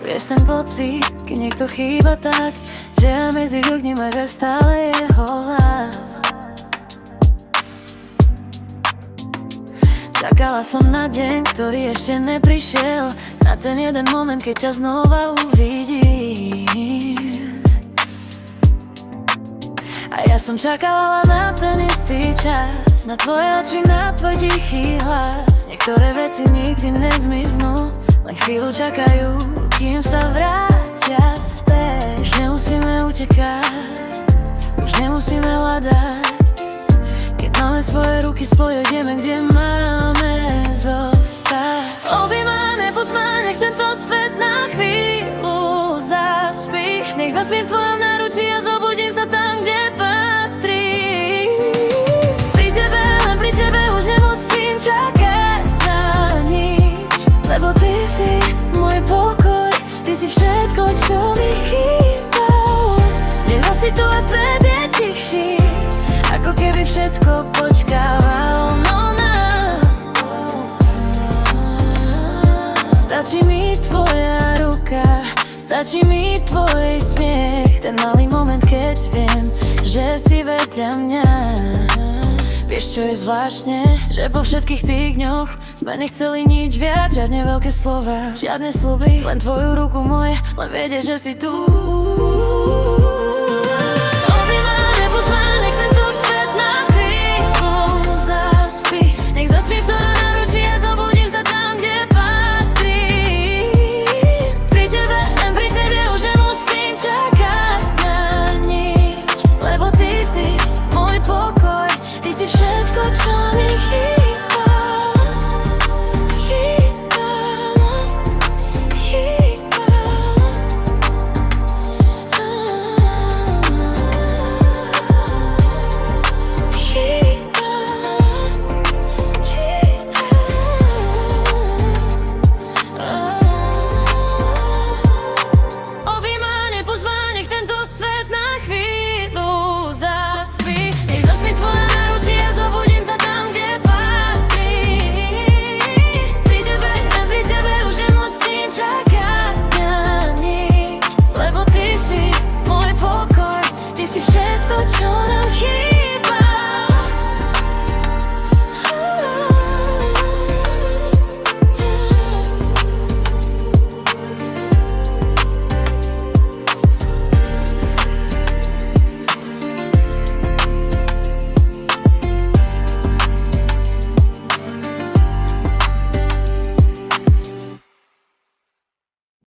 Vieš ten pocit, keď niekto chýba tak, že ja medzi ľuďmi máš stále jeho hlas. Čakala som na deň, ktorý ešte neprišiel, na ten jeden moment, keď ťa znova uvidím. A ja som čakala na ten istý čas, na tvoje oči, na tvoj tichý hlas. Niektoré veci nikdy nezmiznú, len chvíľu čakajú, kým sa vrátia späť. Už nemusíme utekať, už nemusíme hľadať. Keď máme svoje ruky spojiť, ideme, kde máme zostať. Objím ma, nepusť ma, nech tento svet na chvíľu zaspí. Nech zaspím v tvojom náručí a zobudím sa tam, kde patrí. Pri tebe, len pri tebe už nemusím čakať na nič, lebo ty si môj pokoj, ty si všetko, čo mi chýba. Nech si tu a svet je tichší, ako keby všetko počkávalo na nás. Stačí mi tvoja ruka, stačí mi tvoj smiech, ten malý moment, keď viem, že si vedľa mňa. Vieš, čo je zvláštne? Že po všetkých tých dňoch sme nechceli nič viac, žiadne veľké slova, žiadne sľuby, len tvoju ruku moje, len vedieť, že si tu.